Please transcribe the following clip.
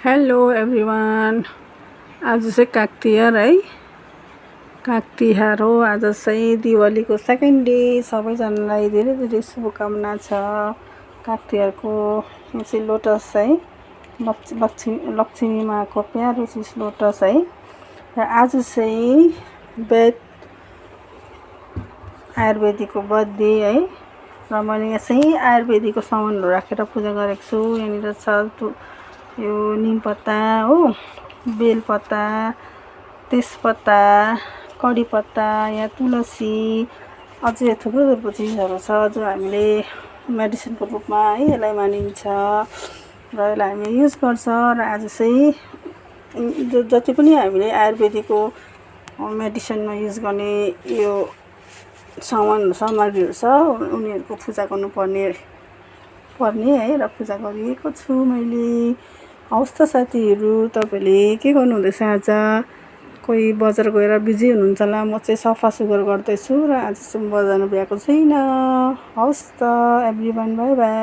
Hello everyone. आज चाहिँ काग तिहार है। काग तिहार हो आज चाहिँ, दिवालीको सेकेन्ड डे। सबैजनालाई धेरै धेरै शुभकामना छ काग तिहारको। यो चाहिँ लोटस है, लक्ष्मी माँको प्यारो चिज लोटस है। र आज चाहिँ आयुर्वेदिकको बर्थडे है। र मैले यहाँ चाहिँ आयुर्वेदिकको सामानहरू राखेर पूजा गरेको छु। यहाँनिर छ यो निम पत्ता हो, बेलपत्ता, तेजपत्ता, कडी पत्ता, यहाँ तुलसी, अझै थुप्रो थुप्रो चिजहरू छ जो हामीले मेडिसिनको रूपमा है यसलाई मानिन्छ र यसलाई हामीले युज गर्छ। र आज चाहिँ जति पनि हामीले आयुर्वेदिकको मेडिसिनमा युज गर्ने यो सामग्रीहरू छ उनीहरूको पूजा गर्नुपर्ने है। र पूजा गरिएको छु मैले। हवस् त साथीहरू, तपाईँहरूले के गर्नुहुँदैछ आज? कोही बजार गएर बिजी हुनुहुन्छ होला। म चाहिँ सफा सुग्घर गर्दैछु र आज चाहिँ बजार जानु भ्याएको छैन। हवस् त एभ्रिवान, बाई बाई।